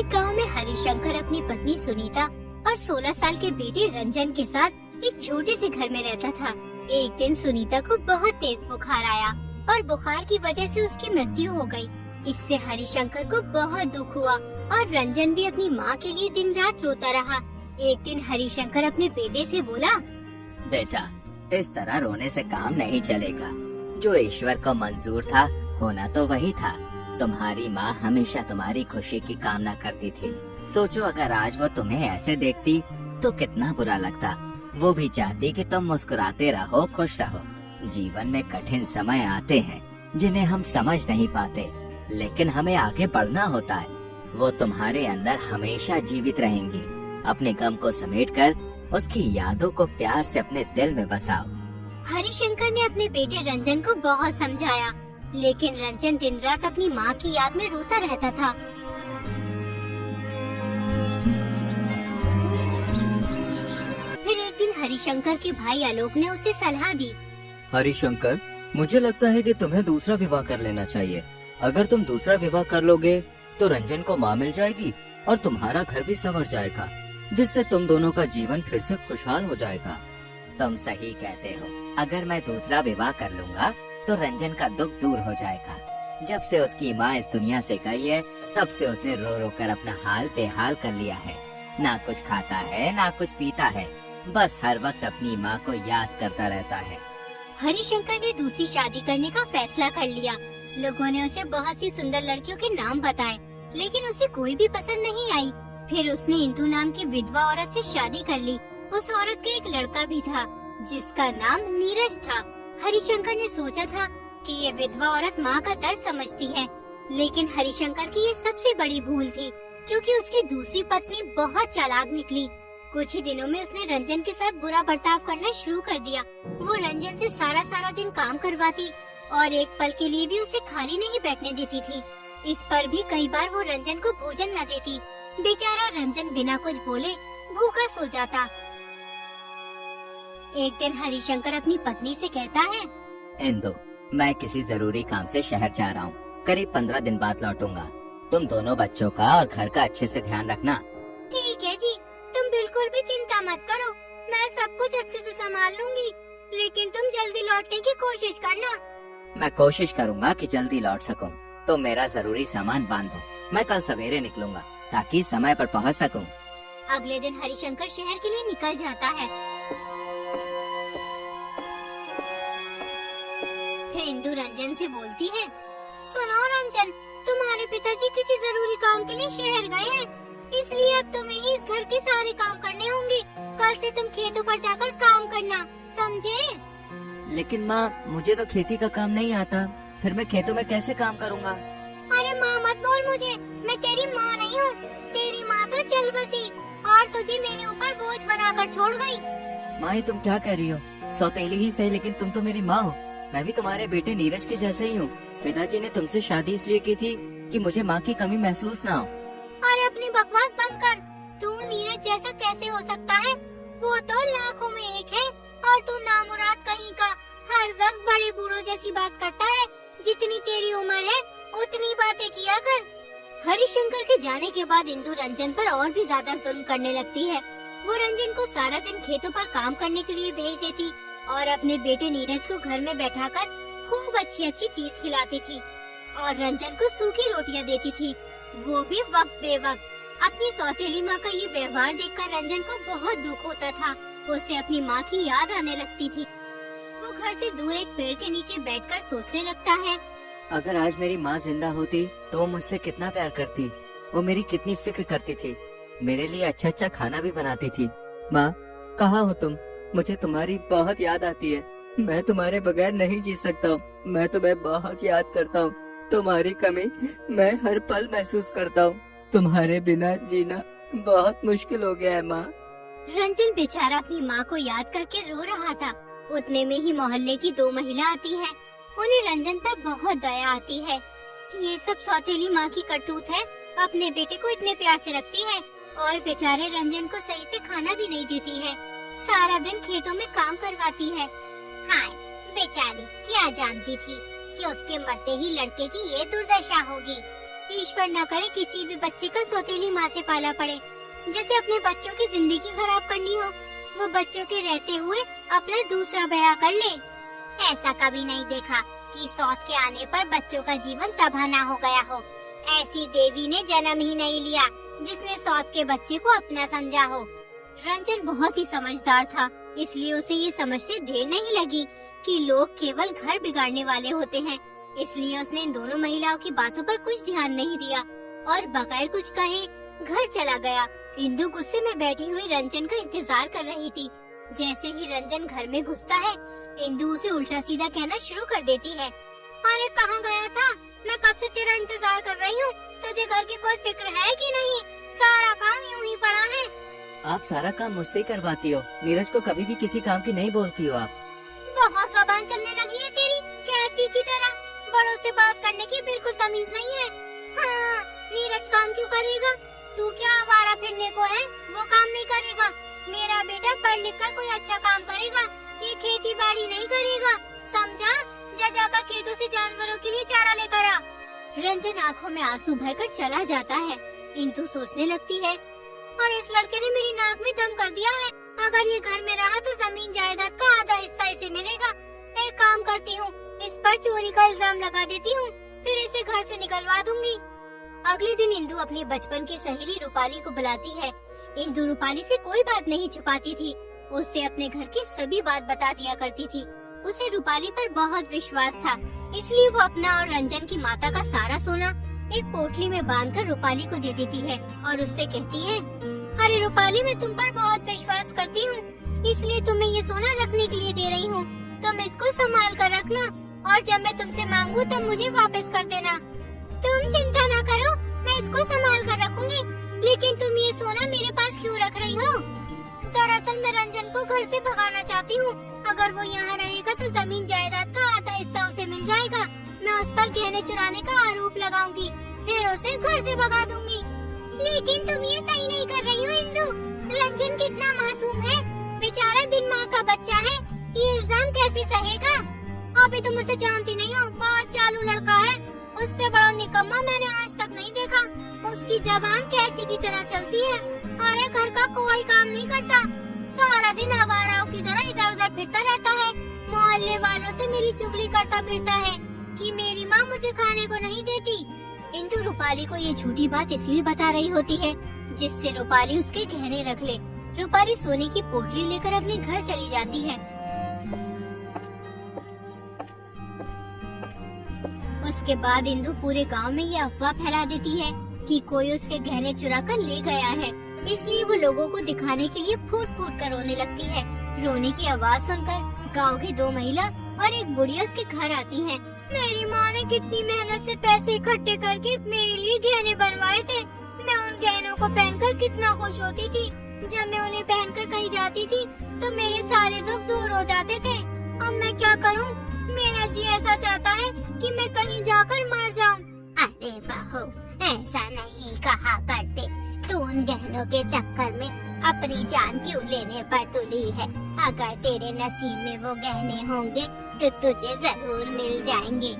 एक गांव में हरिशंकर अपनी पत्नी सुनीता और 16 साल के बेटे रंजन के साथ एक छोटे से घर में रहता था। एक दिन सुनीता को बहुत तेज बुखार आया और बुखार की वजह से उसकी मृत्यु हो गई। इससे हरिशंकर को बहुत दुख हुआ और रंजन भी अपनी माँ के लिए दिन रात रोता रहा। एक दिन हरिशंकर अपने बेटे से बोला, बेटा, इस तरह रोने से काम नहीं चलेगा। जो ईश्वर को मंजूर था होना तो वही था। तुम्हारी माँ हमेशा तुम्हारी खुशी की कामना करती थी। सोचो अगर आज वो तुम्हें ऐसे देखती तो कितना बुरा लगता। वो भी चाहती कि तुम मुस्कुराते रहो, खुश रहो। जीवन में कठिन समय आते हैं जिन्हें हम समझ नहीं पाते, लेकिन हमें आगे बढ़ना होता है। वो तुम्हारे अंदर हमेशा जीवित रहेंगी। अपने गम को समेटकर उसकी यादों को प्यार से अपने दिल में बसाओ। हरिशंकर ने अपने बेटे रंजन को बहुत समझाया, लेकिन रंजन दिन रात अपनी माँ की याद में रोता रहता था। फिर एक दिन हरिशंकर के भाई आलोक ने उसे सलाह दी। हरिशंकर, मुझे लगता है कि तुम्हें दूसरा विवाह कर लेना चाहिए। अगर तुम दूसरा विवाह कर लोगे तो रंजन को माँ मिल जाएगी और तुम्हारा घर भी संवर जाएगा, जिससे तुम दोनों का जीवन फिर से खुशहाल हो जाएगा। तुम सही कहते हो। अगर मैं दूसरा विवाह कर लूँगा तो रंजन का दुख दूर हो जाएगा। जब से उसकी माँ इस दुनिया से गई है, तब से उसने रो रो कर अपना हाल बेहाल कर लिया है। ना कुछ खाता है, ना कुछ पीता है, बस हर वक्त अपनी माँ को याद करता रहता है। हरिशंकर ने दूसरी शादी करने का फैसला कर लिया। लोगों ने उसे बहुत सी सुंदर लड़कियों के नाम बताए, लेकिन उसे कोई भी पसंद नहीं आई। फिर उसने इंदु नाम की विधवा औरत से शादी कर ली। उस औरत का एक लड़का भी था जिसका नाम नीरज था। हरिशंकर ने सोचा था कि ये विधवा औरत माँ का दर्द समझती है, लेकिन हरिशंकर की ये सबसे बड़ी भूल थी, क्योंकि उसकी दूसरी पत्नी बहुत चालाक निकली। कुछ ही दिनों में उसने रंजन के साथ बुरा बर्ताव करना शुरू कर दिया। वो रंजन से सारा दिन काम करवाती और एक पल के लिए भी उसे खाली नहीं बैठने देती थी। इस पर भी कई बार वो रंजन को भोजन न देती। बेचारा रंजन बिना कुछ बोले भूखा सो जाता। एक दिन हरिशंकर अपनी पत्नी से कहता है, इंदु, मैं किसी जरूरी काम से शहर जा रहा हूँ। करीब 15 दिन बाद लौटूंगा। तुम दोनों बच्चों का और घर का अच्छे से ध्यान रखना। ठीक है जी, तुम बिल्कुल भी चिंता मत करो, मैं सब कुछ अच्छे से संभाल लूंगी, लेकिन तुम जल्दी लौटने की कोशिश करना। मैं कोशिश करूँगा कि जल्दी लौट सकूँ। तो मेरा जरूरी सामान बांध दो, मैं कल सवेरे निकलूंगा ताकि समय पर पहुँच सकूँ। अगले दिन हरिशंकर शहर के लिए निकल जाता है। फिर इंदु रंजन से बोलती है, सुनो रंजन, तुम्हारे पिताजी किसी जरूरी काम के लिए शहर गए हैं, इसलिए अब तुम्हें ही इस घर के सारे काम करने होंगे। कल से तुम खेतों पर जाकर काम करना, समझे? लेकिन माँ, मुझे तो खेती का काम नहीं आता, फिर मैं खेतों में कैसे काम करूँगा? अरे माँ मत बोल मुझे, मैं तेरी माँ नहीं हूँ। तेरी माँ तो चल बसी और तुझे मेरे ऊपर बोझ बनाकर छोड़ गई। माँ, तुम क्या कह रही हो? सौतेली ही सही, लेकिन तुम तो मेरी माँ हो। मैं भी तुम्हारे बेटे नीरज के जैसे ही हूँ। पिताजी ने तुमसे शादी इसलिए की थी कि मुझे माँ की कमी महसूस ना हो। अरे अपनी बकवास बंद कर। तू नीरज जैसा कैसे हो सकता है? वो तो लाखों में एक है और तू नामुराद कहीं का हर वक्त बड़े बूढ़ों जैसी बात करता है। जितनी तेरी उम्र है उतनी बातें किया कर। हरिशंकर के जाने के बाद इंदु रंजन पर और भी ज्यादा जुल्म करने लगती है। वो रंजन को सारा दिन खेतों पर काम करने के लिए भेज देती और अपने बेटे नीरज को घर में बैठाकर खूब अच्छी चीज खिलाती थी और रंजन को सूखी रोटियां देती थी, वो भी वक्त बेवक्त। अपनी सौतेली माँ का ये व्यवहार देखकर रंजन को बहुत दुख होता था। उसे अपनी माँ की याद आने लगती थी। वो घर से दूर एक पेड़ के नीचे बैठकर सोचने लगता है, अगर आज मेरी माँ जिंदा होती तो वो मुझसे कितना प्यार करती, वो मेरी कितनी फिक्र करती थी, मेरे लिए अच्छा खाना भी बनाती थी। माँ, कहाँ हो तुम? मुझे तुम्हारी बहुत याद आती है। मैं तुम्हारे बगैर नहीं जी सकता हूँ। मैं तुम्हें बहुत याद करता हूँ। तुम्हारी कमी मैं हर पल महसूस करता हूँ। तुम्हारे बिना जीना बहुत मुश्किल हो गया है माँ। रंजन बेचारा अपनी माँ को याद करके रो रहा था। उतने में ही मोहल्ले की 2 महिला आती है। उन्हें रंजन पर बहुत दया आती है। ये सब सौतेली माँ की करतूत है। अपने बेटे को इतने प्यार से रखती है और बेचारे रंजन को सही से खाना भी नहीं देती है। सारा दिन खेतों में काम करवाती है। हाय, बेचारी क्या जानती थी कि उसके मरते ही लड़के की ये दुर्दशा होगी। ईश्वर न करे किसी भी बच्चे का सौतेली माँ से पाला पड़े, जैसे अपने बच्चों की जिंदगी खराब करनी हो, वो बच्चों के रहते हुए अपना दूसरा ब्याह कर ले। ऐसा कभी नहीं देखा कि सौत के आने पर बच्चों का जीवन तबाह न हो गया हो। ऐसी देवी ने जन्म ही नहीं लिया जिसने सौत के बच्चे को अपना समझा हो। रंजन बहुत ही समझदार था, इसलिए उसे ये समझते देर नहीं लगी कि लोग केवल घर बिगाड़ने वाले होते हैं। इसलिए उसने इन दोनों महिलाओं की बातों पर कुछ ध्यान नहीं दिया और बगैर कुछ कहे घर चला गया। इंदु गुस्से में बैठी हुई रंजन का इंतजार कर रही थी। जैसे ही रंजन घर में घुसता है, इंदु उसे उल्टा सीधा कहना शुरू कर देती है। अरे कहाँ गया था? मैं कब से तेरा इंतजार कर रही हूँ। तुझे घर की कोई फिक्र है कि नहीं? सारा काम यूं ही पड़ा है। आप सारा काम मुझसे ही करवाती हो, नीरज को कभी भी किसी काम की नहीं बोलती हो आप। बहुत जबान चलने लगी है तेरी, कैची की तरह। बड़ों से बात करने की बिल्कुल तमीज नहीं है। हाँ, नीरज काम क्यों करेगा? तू क्या आवारा फिरने को है? वो काम नहीं करेगा। मेरा बेटा पढ़ लिख कर कोई अच्छा काम करेगा, ये खेती बाड़ी नहीं करेगा, समझा? जा जाकर खेतों से जानवरों के लिए चारा लेकर आ। रंजन आँखों में आंसू भरकर चला जाता है। इंदु सोचने लगती है, और इस लड़के ने मेरी नाक में दम कर दिया है। अगर ये घर में रहा तो जमीन जायदाद का आधा हिस्सा इसे मिलेगा। एक काम करती हूँ, इस पर चोरी का इल्जाम लगा देती हूँ, फिर इसे घर से निकलवा दूंगी। अगले दिन इंदु अपनी बचपन की सहेली रूपाली को बुलाती है। इंदु रूपाली से कोई बात नहीं छुपाती थी, उससे अपने घर की सभी बात बता दिया करती थी। उसे रूपाली पर बहुत विश्वास था, इसलिए वो अपना और रंजन की माता का सारा सोना एक पोटली में बांधकर रूपाली को दे देती है और उससे कहती है, अरे रूपाली, मैं तुम पर बहुत विश्वास करती हूँ, इसलिए तुम्हें ये सोना रखने के लिए दे रही हूँ। तुम इसको संभाल कर रखना और जब मैं तुमसे मांगू तब मुझे वापस कर देना। तुम चिंता ना करो, मैं इसको संभाल कर रखूंगी। लेकिन तुम ये सोना मेरे पास क्यों रख रही हो? दरअसल मैं रंजन को घर से भगाना चाहती हूँ। अगर वो यहाँ रहेगा तो जमीन जायदाद का आधा हिस्सा उसे मिल जाएगा। मैं उस पर गहने चुराने का आरोप लगाऊंगी, फिर उसे घर से भगा दूंगी। लेकिन तुम ये सही नहीं कर रही हो इंदु। रंजन कितना मासूम है, बेचारा बिन माँ का बच्चा है, ये इल्जाम कैसे सहेगा? अभी तुम उसे जानती नहीं हो, बहुत चालू लड़का है। उससे बड़ा निकम्मा मैंने आज तक नहीं देखा। उसकी जबान कैंची की तरह चलती है और ये घर का कोई काम नहीं करता। सारा दिन आवाराओं की तरह इधर उधर फिरता रहता है। मोहल्ले वालों से मेरी चुगली करता फिरता है कि मेरी माँ मुझे खाने को नहीं देती। इंदु रूपाली को ये झूठी बात इसलिए बता रही होती है जिससे रूपाली उसके गहने रख ले। रूपाली सोने की पोटली लेकर अपने घर चली जाती है। उसके बाद इंदु पूरे गांव में ये अफवाह फैला देती है कि कोई उसके गहने चुरा कर ले गया है। इसलिए वो लोगों को दिखाने के लिए फूट फूट कर रोने लगती है। रोने की आवाज सुनकर गांव की 2 महिला और एक बुढ़िया उसके घर आती हैं। मेरी माँ ने कितनी मेहनत से पैसे इकट्ठे करके मेरे लिए गहने बनवाए थे। मैं उन गहनों को पहनकर कितना खुश होती थी। जब मैं उन्हें पहनकर कहीं जाती थी तो मेरे सारे दुख दूर हो जाते थे। अब मैं क्या करूं? मेरा जी ऐसा चाहता है कि मैं कहीं जाकर मर जाऊं। अरे बहू, ऐसा नहीं कहा करते। तू उन गहनों के चक्कर में अपनी जान क्यों लेने पर तुली है? अगर तेरे नसीब में वो गहने होंगे तो तुझे जरूर मिल जाएंगे।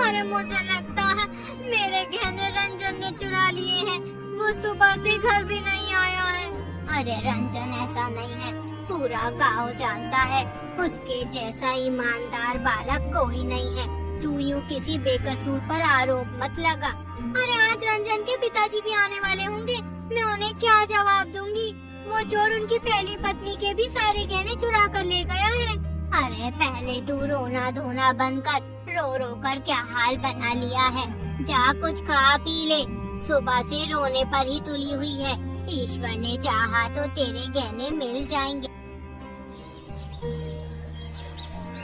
अरे मुझे लगता है मेरे गहने रंजन ने चुरा लिए हैं। वो सुबह से घर भी नहीं आया है। अरे रंजन ऐसा नहीं है, पूरा गांव जानता है। उसके जैसा ईमानदार बालक कोई नहीं है। तू यूं किसी बेकसूर पर आरोप मत लगा। अरे आज रंजन के पिताजी भी आने वाले होंगे, मैं उन्हें क्या जवाब दूंगी? वो चोर उनकी पहली पत्नी के भी सारे गहने चुरा कर ले गया है। अरे पहले तू रोना धोना बंद कर, रो रो कर क्या हाल बना लिया है। जा कुछ खा पी ले, सुबह से रोने पर ही तुली हुई है। ईश्वर ने चाहा तो तेरे गहने मिल जाएंगे।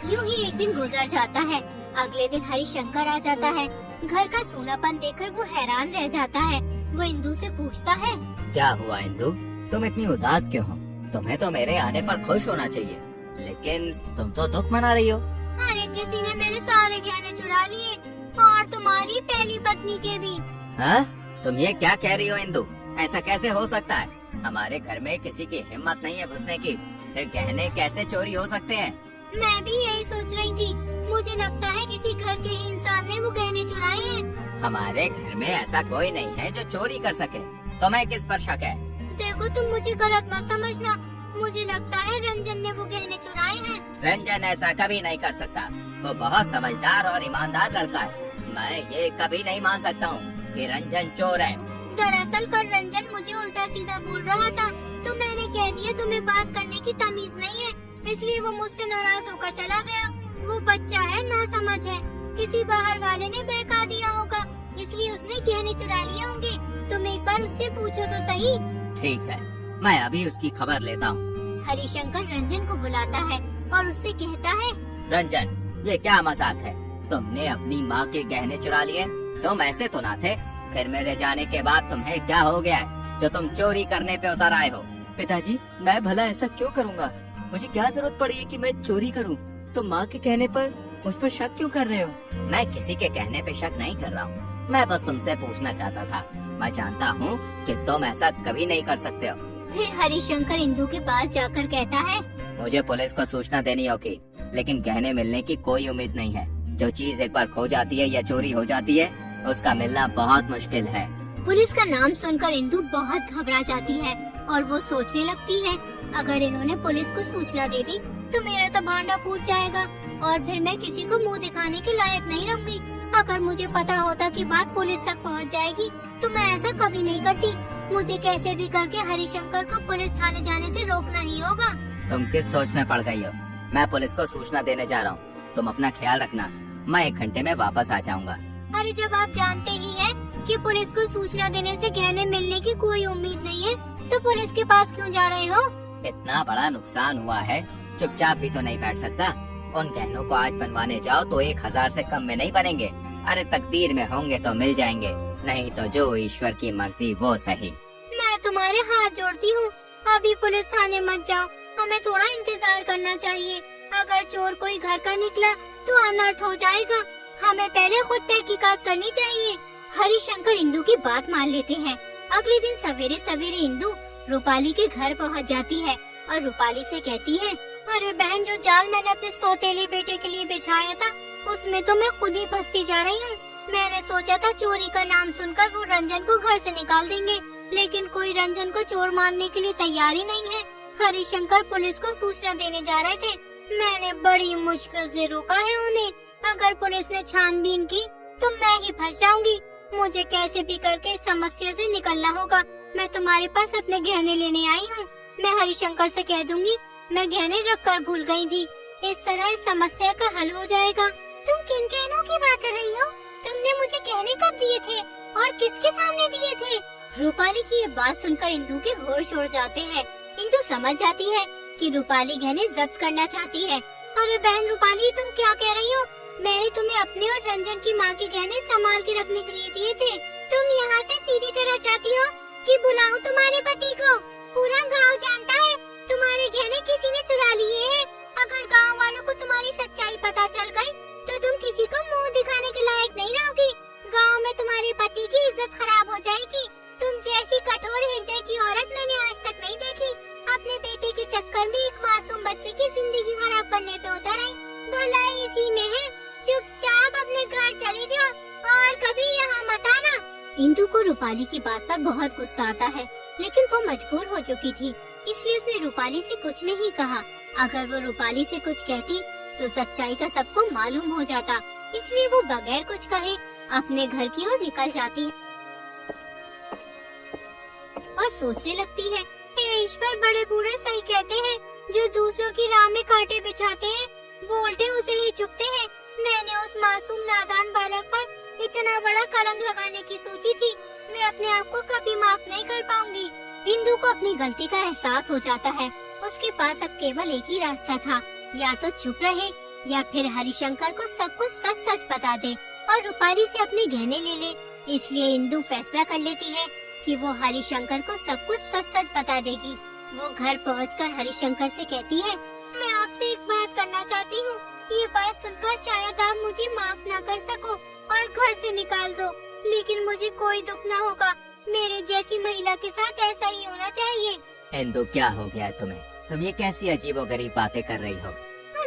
यूं ही एक दिन गुजर जाता है। अगले दिन हरिशंकर आ जाता है। घर का सूनापन देखकर वो हैरान रह जाता है। वो इंदु से पूछता है, क्या हुआ इंदु, तुम इतनी उदास क्यों हो? तुम्हें तो मेरे आने पर खुश होना चाहिए, लेकिन तुम तो दुख मना रही हो। अरे किसी ने मेरे सारे गहने चुरा लिए और तुम्हारी पहली पत्नी के भी। हाँ? तुम ये क्या कह रही हो इंदु? ऐसा कैसे हो सकता है? हमारे घर में किसी की हिम्मत नहीं है घुसने की, फिर गहने कैसे चोरी हो सकते हैं? मैं भी यही सोच रही थी। मुझे लगता है किसी घर के ही इंसान ने वो गहने चुराए हैं। हमारे घर में ऐसा कोई नहीं है जो चोरी कर सके। तुम्हें किस पर शक है? देखो तुम मुझे गलत मत समझना, मुझे लगता है रंजन ने वो गहने चुराए हैं। रंजन ऐसा कभी नहीं कर सकता। वो बहुत समझदार और ईमानदार लड़का है। मैं ये कभी नहीं मान सकता हूँ कि रंजन चोर है। दरअसल कल रंजन मुझे उल्टा सीधा बोल रहा था, तो मैंने कह दिया तुम्हें बात करने की तमीज नहीं है, इसलिए वो मुझसे नाराज होकर चला गया। वो बच्चा है, नासमझ है, किसी बाहर वाले ने बहका दिया होगा, इसलिए उसने गहने चुरा लिए होंगे। तुम एक बार उससे पूछो तो सही। ठीक है, मैं अभी उसकी खबर लेता हूँ। हरिशंकर रंजन को बुलाता है और उससे कहता है, रंजन, ये क्या मजाक है? तुमने अपनी माँ के गहने चुरा लिए? तुम ऐसे तो ना थे। फिर मेरे जाने के बाद तुम्हें क्या हो गया है जो तुम चोरी करने पे उतर आए हो? पिताजी, मैं भला ऐसा क्यों करूँगा? मुझे क्या जरूरत पड़ी है कि मैं चोरी करूँ? तुम माँ के कहने पर मुझ पर शक क्यों कर रहे हो? मैं किसी के कहने पे शक नहीं कर रहा हूँ। मैं बस तुमसे पूछना चाहता था। मैं जानता हूँ कि तुम ऐसा कभी नहीं कर सकते हो। फिर हरिशंकर इंदु के पास जाकर कहता है, मुझे पुलिस को सूचना देनी होगी, लेकिन गहने मिलने की कोई उम्मीद नहीं है। जो चीज एक बार खो जाती है या चोरी हो जाती है, उसका मिलना बहुत मुश्किल है। पुलिस का नाम सुनकर इंदु बहुत घबरा जाती है और वो सोचने लगती है, अगर इन्होंने पुलिस को सूचना दे दी तो मेरा तो भांडा फूट जाएगा और फिर मैं किसी को मुंह दिखाने के लायक नहीं रहूंगी। अगर मुझे पता होता कि बात पुलिस तक पहुंच जाएगी तो मैं ऐसा कभी नहीं करती। मुझे कैसे भी करके हरिशंकर को पुलिस थाने जाने से रोकना ही होगा। तुम किस सोच में पड़ गई हो? मैं पुलिस को सूचना देने जा रहा हूँ। तुम अपना ख्याल रखना। मैं 1 घंटे में वापस आ जाऊंगा। अरे जब आप जानते ही हैं कि पुलिस को सूचना देने से गहने मिलने की कोई उम्मीद नहीं है, तो पुलिस के पास क्यों जा रहे हो? इतना बड़ा नुकसान हुआ है, चुपचाप भी तो नहीं बैठ सकता। उन गहनों को आज बनवाने जाओ तो 1000 से कम में नहीं बनेंगे। अरे तकदीर में होंगे तो मिल जाएंगे, नहीं तो जो ईश्वर की मर्जी वो सही। मैं तुम्हारे हाथ जोड़ती हूँ, अभी पुलिस थाने मत जाओ। हमें थोड़ा इंतजार करना चाहिए। अगर चोर कोई घर का निकला तो अनर्थ हो जाएगा। हमें पहले खुद तहकीकात करनी चाहिए। हरिशंकर इंदु की बात मान लेते हैं। अगले दिन सवेरे सवेरे इंदु रूपाली के घर पहुंच जाती है और रूपाली से कहती है, अरे बहन, जो जाल मैंने अपने सौतेले बेटे के लिए बिछाया था उसमें तो मैं खुद ही फंसती जा रही हूँ। मैंने सोचा था चोरी का नाम सुनकर वो रंजन को घर से निकाल देंगे, लेकिन कोई रंजन को चोर मानने के लिए तैयार ही नहीं है। हरिशंकर पुलिस को सूचना देने जा रहे थे, मैंने बड़ी मुश्किल से रोका है उन्हें। अगर पुलिस ने छानबीन की तो मैं ही फंस जाऊंगी। मुझे कैसे भी करके इस समस्या से निकलना होगा। मैं तुम्हारे पास अपने गहने लेने आई हूँ। मैं हरिशंकर से कह दूंगी मैं गहने रख कर भूल गई थी। इस तरह इस समस्या का हल हो जाएगा। तुम किन गहनों की बात कर रही हो? तुमने मुझे गहने कब दिए थे और किसके सामने दिए थे? रूपाली की ये बात सुनकर इंदु के होश उड़ जाते हैं। इंदु समझ जाती है कि रूपाली गहने जब्त करना चाहती है। अरे बहन रूपाली, तुम क्या कह रही हो? मैंने तुम्हें अपने और रंजन की माँ के गहने संभाल के रखने के लिए दिए थे। तुम यहाँ से सीधी तरह चाहती हो कि बुलाऊं तुम्हारे पति को? पूरा गांव जानता है तुम्हारे गहने किसी ने चुरा लिए हैं। अगर गांव वालों को तुम्हारी सच्चाई पता चल गई तो तुम किसी को मुंह दिखाने के लायक नहीं रहोगी। गांव में तुम्हारे पति की इज्जत खराब हो जाएगी। तुम जैसी कठोर हृदय की औरत मैंने आज तक नहीं देखी। अपने बेटे के चक्कर में एक मासूम बच्चे की जिंदगी खराब करने पे उतर आई। भलाई इसी में है। चुपचाप अपने घर चली जाओ और कभी यहाँ मत आना। इंदु को रूपाली की बात पर बहुत गुस्सा आता है, लेकिन वो मजबूर हो चुकी थी, इसलिए उसने रूपाली से कुछ नहीं कहा। अगर वो रूपाली से कुछ कहती तो सच्चाई का सबको मालूम हो जाता, इसलिए वो बगैर कुछ कहे अपने घर की ओर निकल जाती है और सोचने लगती है, हे ईश्वर, बड़े बूढ़े सही कहते हैं, जो दूसरों की राह में कांटे बिछाते हैं वो उल्टे उसे ही चुभते हैं। मैंने उस मासूम नादान बालक पर इतना बड़ा कलंक लगाने की सोची थी। मैं अपने आप को कभी माफ नहीं कर पाऊंगी। इंदु को अपनी गलती का एहसास हो जाता है। उसके पास अब केवल एक ही रास्ता था, या तो चुप रहे या फिर हरिशंकर को सब कुछ सच सच बता दे और रूपाली से अपने गहने ले ले। इसलिए इंदु फैसला कर लेती है कि वो हरिशंकर को सब कुछ सच सच बता देगी। वो घर पहुंचकर हरिशंकर से कहती है, मैं आपसे एक बात करना चाहती हूँ। ये बात सुनकर शायद आप मुझे माफ ना कर सको और घर से निकाल दो, लेकिन मुझे कोई दुख ना होगा। मेरे जैसी महिला के साथ ऐसा ही होना चाहिए। इंदु, क्या हो गया तुम्हें? तुम ये कैसी अजीबोगरीब बातें कर रही हो?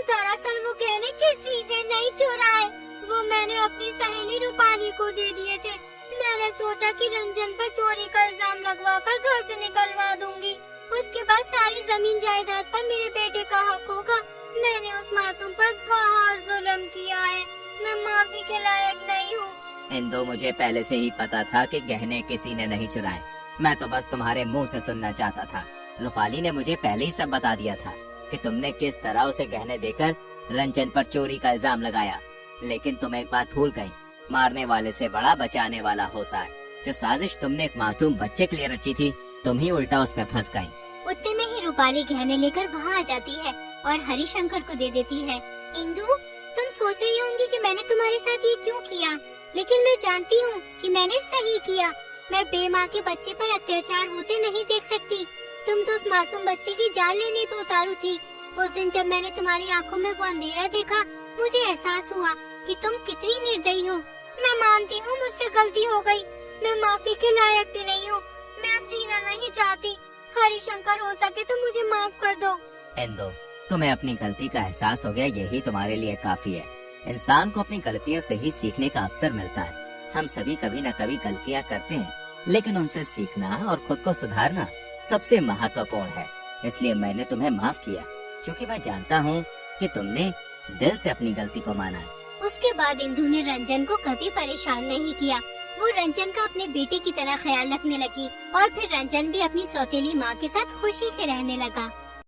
दरअसल वो गहने किसी ने नहीं चुराए। वो मैंने अपनी सहेली रूपाली को दे दिए थे। मैंने सोचा कि रंजन पर चोरी का इल्जाम लगवाकर घर से निकलवा दूंगी। उसके बाद सारी जमीन जायदाद पर मेरे बेटे का हक होगा। मैंने उस मासूम पर बहुत जुल्म किया है। मैं माफी के लायक नहीं हूँ। इंदु, मुझे पहले से ही पता था कि गहने किसी ने नहीं चुराए। मैं तो बस तुम्हारे मुंह से सुनना चाहता था। रूपाली ने मुझे पहले ही सब बता दिया था कि तुमने किस तरह उसे गहने देकर रंजन पर चोरी का इल्जाम लगाया। लेकिन तुम एक बात भूल गई, मारने वाले से बड़ा बचाने वाला होता है। जो साजिश तुमने एक मासूम बच्चे के लिए रची थी, तुम ही उल्टा उसमें फंस गई। उतने में ही रूपाली गहने लेकर वहाँ आ जाती है और हरिशंकर को दे देती है। इंदु, तुम सोच रही होंगी कि मैंने तुम्हारे साथ ये क्यों किया, लेकिन मैं जानती हूँ कि मैंने सही किया। मैं बेमाँ के बच्चे पर अत्याचार होते नहीं देख सकती। तुम तो उस मासूम बच्चे की जान लेने पे उतारू थी। उस दिन जब मैंने तुम्हारी आंखों में वो अंधेरा देखा, मुझे एहसास हुआ कि तुम कितनी निर्दयी हो। मैं मानती हूँ मुझसे गलती हो गई। मैं माफी के लायक भी नहीं हूँ। मैं अब जीना नहीं चाहती। हरिशंकर, हो सके तो मुझे माफ कर दो। इंदु, तुम्हें अपनी गलती का एहसास हो गया, यही तुम्हारे लिए काफी है। इंसान को अपनी गलतियों से ही सीखने का अवसर मिलता है। हम सभी कभी न कभी गलतियाँ करते हैं, लेकिन उनसे सीखना और खुद को सुधारना सबसे महत्वपूर्ण है। इसलिए मैंने तुम्हें माफ किया, क्योंकि मैं जानता हूँ कि तुमने दिल से अपनी गलती को माना है। उसके बाद इंदु ने रंजन को कभी परेशान नहीं किया। वो रंजन का अपने बेटे की तरह ख्याल रखने लगी और फिर रंजन भी अपनी सौतेली माँ के साथ खुशी से रहने लगा।